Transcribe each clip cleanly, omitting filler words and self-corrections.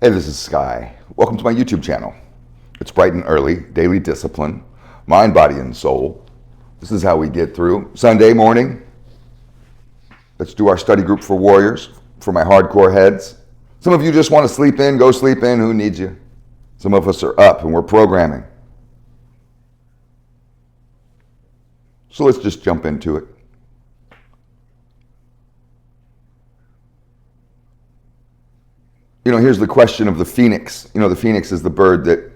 Hey, this is Sky. Welcome to my YouTube channel. It's bright and early, daily discipline, mind, body, and soul. This is how we get through. Sunday morning, let's do our study group for warriors, for my hardcore heads. Some of you just want to sleep in, go sleep in, who needs you? Some of us are up and we're programming. So let's just jump into it. Here's the question of the phoenix. The phoenix is the bird that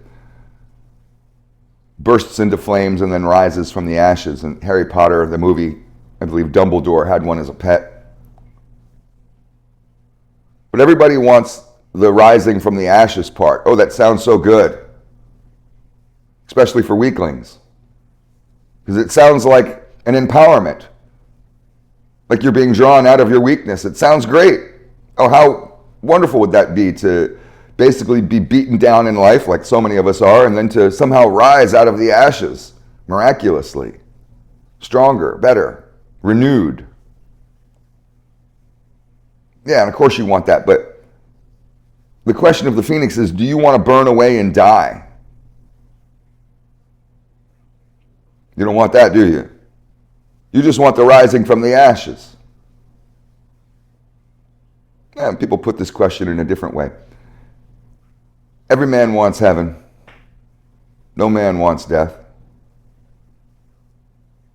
bursts into flames and then rises from the ashes. And Harry Potter, the movie, I believe Dumbledore had one as a pet. But everybody wants the rising from the ashes part. Oh, that sounds so good. Especially for weaklings. Because it sounds like an empowerment. Like you're being drawn out of your weakness. It sounds great. Oh, how wonderful would that be to basically be beaten down in life like so many of us are, and then to somehow rise out of the ashes miraculously, stronger, better, renewed. Yeah, and of course you want that, but the question of the phoenix is, do you want to burn away and die? You don't want that, do you? You just want the rising from the ashes. Yeah, people put this question in a different way. Every man wants heaven. No man wants death.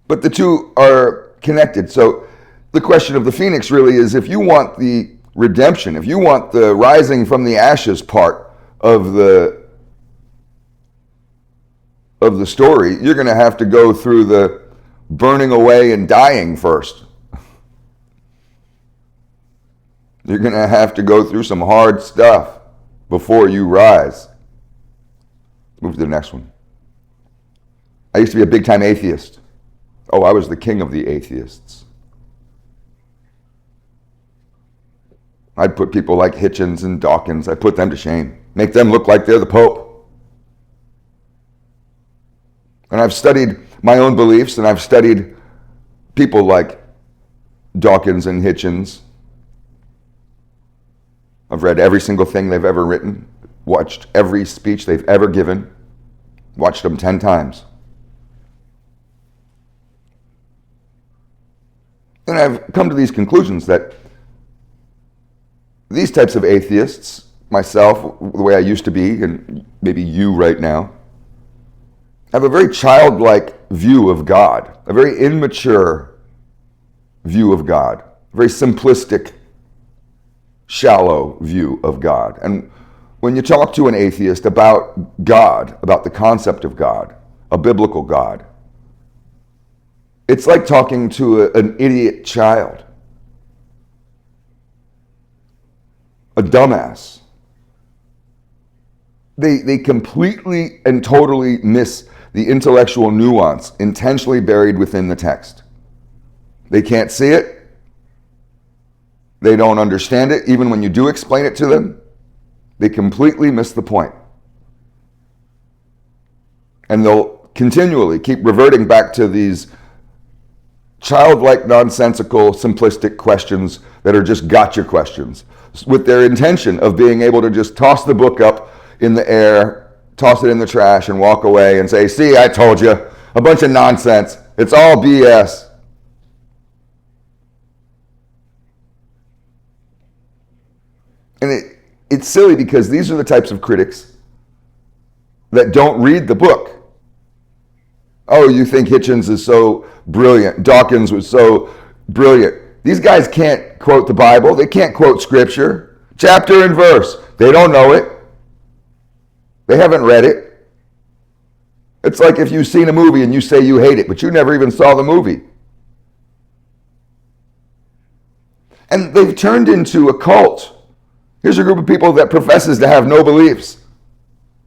But the two are connected. So the question of the phoenix really is, if you want the redemption, if you want the rising from the ashes part of the story, you're going to have to go through the burning away and dying first. You're going to have to go through some hard stuff before you rise. Move to the next one. I used to be a big-time atheist. Oh, I was the king of the atheists. I'd put people like Hitchens and Dawkins, I'd put them to shame. Make them look like they're the Pope. And I've studied my own beliefs, and I've studied people like Dawkins and Hitchens. I've read every single thing they've ever written, watched every speech they've ever given, watched them 10 times. And I've come to these conclusions that these types of atheists, myself, the way I used to be, and maybe you right now, have a very childlike view of God, a very immature view of God, a very simplistic, shallow view of God. And when you talk to an atheist about God, about the concept of God, a biblical God, it's like talking to an idiot child, a dumbass. They completely and totally miss the intellectual nuance intentionally buried within the text. They can't see it. They don't understand it. Even when you do explain it to them, they completely miss the point. And they'll continually keep reverting back to these childlike, nonsensical, simplistic questions that are just gotcha questions, with their intention of being able to just toss the book up in the air, toss it in the trash, and walk away and say, see, I told you, a bunch of nonsense. It's all BS. And it's silly because these are the types of critics that don't read the book. Oh, you think Hitchens is so brilliant. Dawkins was so brilliant. These guys can't quote the Bible. They can't quote Scripture. Chapter and verse. They don't know it. They haven't read it. It's like if you've seen a movie and you say you hate it, but you never even saw the movie. And they've turned into a cult. Here's a group of people that professes to have no beliefs,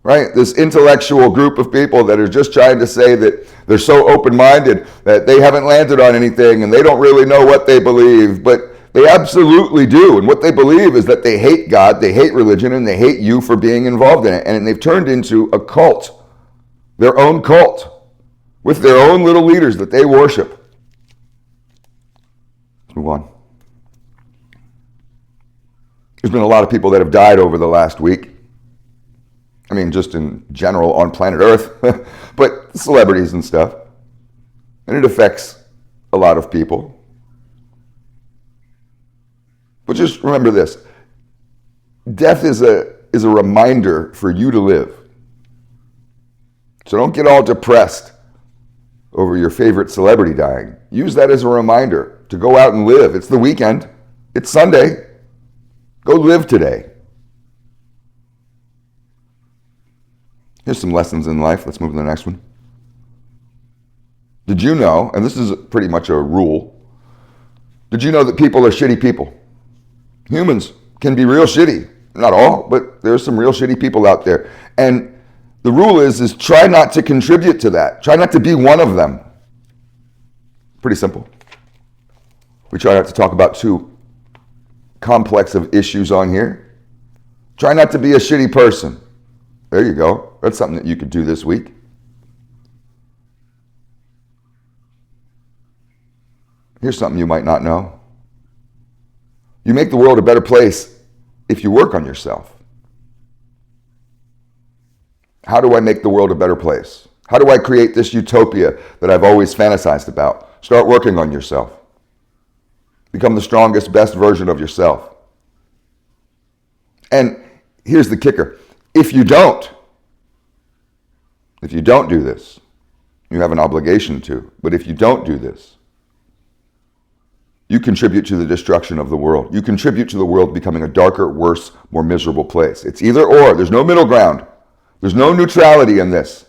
right? This intellectual group of people that are just trying to say that they're so open-minded that they haven't landed on anything and they don't really know what they believe, but they absolutely do. And what they believe is that they hate God, they hate religion, and they hate you for being involved in it. And they've turned into a cult, their own cult, with their own little leaders that they worship. Let's move on. There's been a lot of people that have died over the last week. I mean, just in general on planet Earth, but celebrities and stuff. And it affects a lot of people. But just remember this. Death is a reminder for you to live. So don't get all depressed over your favorite celebrity dying. Use that as a reminder to go out and live. It's the weekend. It's Sunday. Go live today. Here's some lessons in life. Let's move to the next one. Did you know, and this is pretty much a rule, did you know that people are shitty people? Humans can be real shitty. Not all, but there's some real shitty people out there. And the rule is try not to contribute to that. Try not to be one of them. Pretty simple. We try not to talk about too complex of issues on here. Try not to be a shitty person. There you go. That's something that you could do this week. Here's something you might not know. You make the world a better place if you work on yourself. How do I make the world a better place? How do I create this utopia that I've always fantasized about? Start working on yourself. Become the strongest, best version of yourself. And here's the kicker. If you don't do this, you have an obligation to, but if you don't do this, you contribute to the destruction of the world. You contribute to the world becoming a darker, worse, more miserable place. It's either or. There's no middle ground. There's no neutrality in this.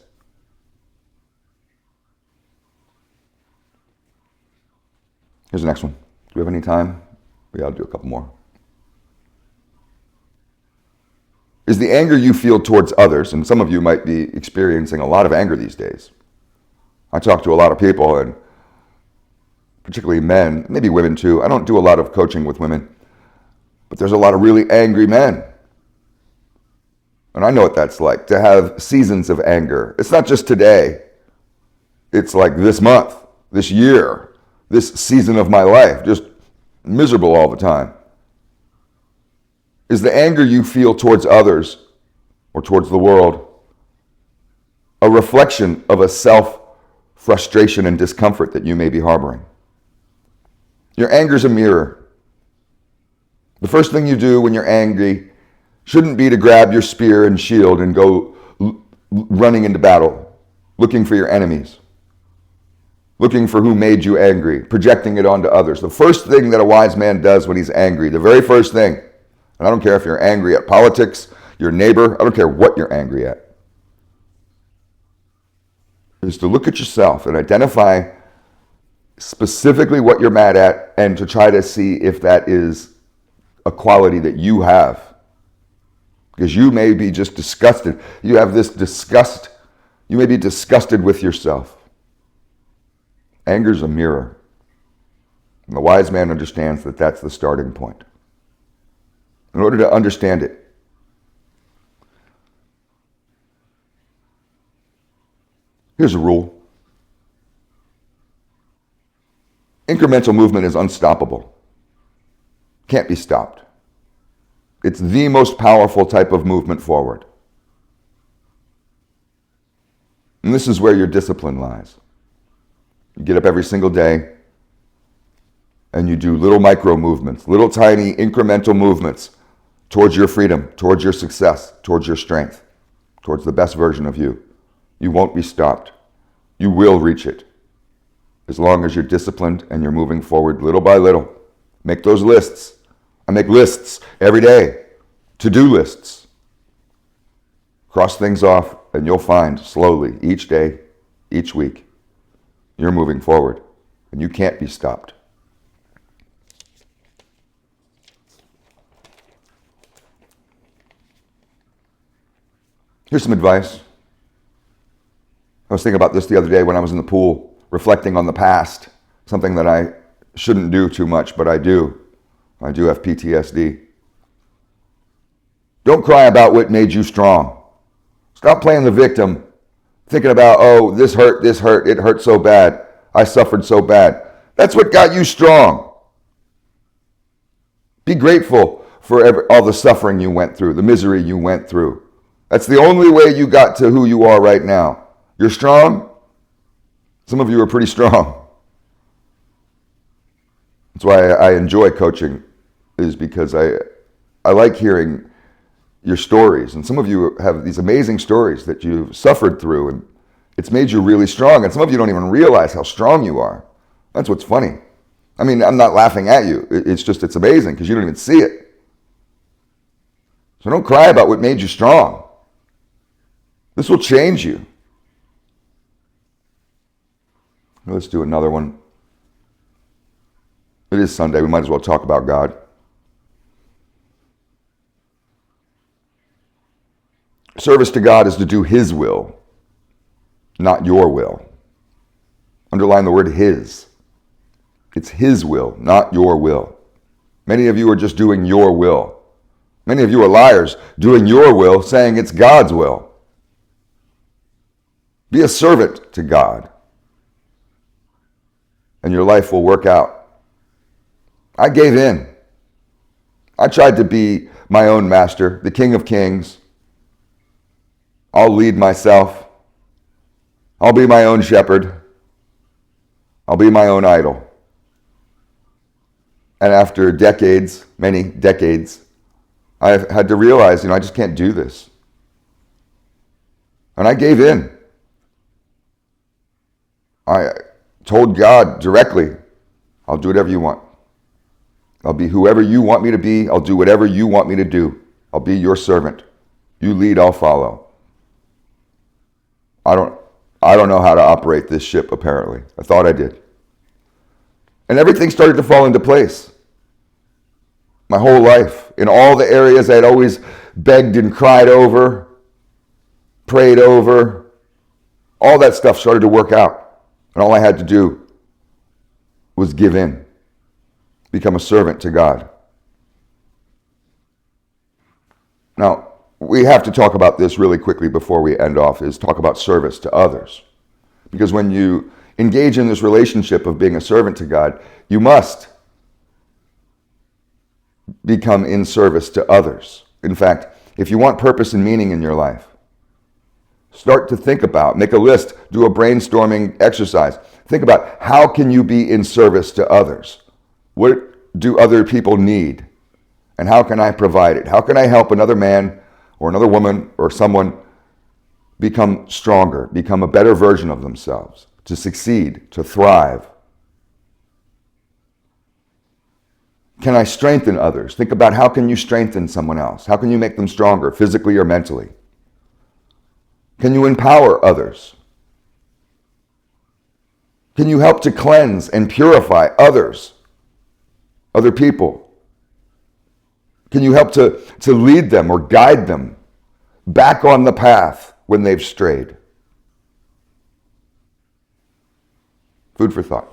Here's the next one. Do we have any time? We ought to do a couple more. Is the anger you feel towards others, and some of you might be experiencing a lot of anger these days. I talk to a lot of people, and particularly men, maybe women too. I don't do a lot of coaching with women, but there's a lot of really angry men. And I know what that's like, to have seasons of anger. It's not just today. It's like this month, this year, this season of my life, just miserable all the time. Is the anger you feel towards others or towards the world a reflection of a self-frustration and discomfort that you may be harboring? Your anger is a mirror. The first thing you do when you're angry shouldn't be to grab your spear and shield and go running into battle, looking for your enemies, looking for who made you angry, projecting it onto others. The first thing that a wise man does when he's angry, the very first thing, and I don't care if you're angry at politics, your neighbor, I don't care what you're angry at, is to look at yourself and identify specifically what you're mad at and to try to see if that is a quality that you have. Because you may be just disgusted. You have this disgust. You may be disgusted with yourself. Anger's a mirror. And the wise man understands that that's the starting point. In order to understand it, here's a rule. Incremental movement is unstoppable. Can't be stopped. It's the most powerful type of movement forward. And this is where your discipline lies. You get up every single day and you do little micro movements, little tiny incremental movements towards your freedom, towards your success, towards your strength, towards the best version of you. You won't be stopped. You will reach it. As long as you're disciplined and you're moving forward little by little. Make those lists. I make lists every day. To-do lists. Cross things off and you'll find slowly, each day, each week, you're moving forward and you can't be stopped. Here's some advice. I was thinking about this the other day when I was in the pool, reflecting on the past, something that I shouldn't do too much, but I do. I do have PTSD. Don't cry about what made you strong. Stop playing the victim, thinking about, oh, this hurt, it hurt so bad, I suffered so bad. That's what got you strong. Be grateful for all the suffering you went through, the misery you went through. That's the only way you got to who you are right now. You're strong. Some of you are pretty strong. That's why I enjoy coaching, is because I like hearing your stories. And some of you have these amazing stories that you've suffered through, and it's made you really strong. And some of you don't even realize how strong you are. That's what's funny. I mean, I'm not laughing at you. It's amazing because you don't even see it. So don't cry about what made you strong. This will change you. Let's do another one. It is Sunday. We might as well talk about God. Service to God is to do His will, not your will. Underline the word His. It's His will, not your will. Many of you are just doing your will. Many of you are liars, doing your will, saying it's God's will. Be a servant to God, and your life will work out. I gave in. I tried to be my own master, the King of Kings. I'll lead myself. I'll be my own shepherd. I'll be my own idol. And after decades, many decades, I've had to realize, I just can't do this. And I gave in. I told God directly, I'll do whatever you want. I'll be whoever you want me to be. I'll do whatever you want me to do. I'll be your servant. You lead, I'll follow. I don't know how to operate this ship, apparently. I thought I did. And everything started to fall into place. My whole life, in all the areas I'd always begged and cried over, prayed over, all that stuff started to work out. And all I had to do was give in, become a servant to God. Now, we have to talk about this really quickly before we end off, is talk about service to others. Because when you engage in this relationship of being a servant to God, you must become in service to others. In fact, if you want purpose and meaning in your life, start to think about, make a list, do a brainstorming exercise. Think about, how can you be in service to others? What do other people need? And how can I provide it? How can I help another man or another woman or someone become stronger, become a better version of themselves, to succeed, to thrive? Can I strengthen others? Think about, how can you strengthen someone else? How can you make them stronger, physically or mentally? Can you empower others? Can you help to cleanse and purify others, other people? Can you help to lead them or guide them back on the path when they've strayed? Food for thought.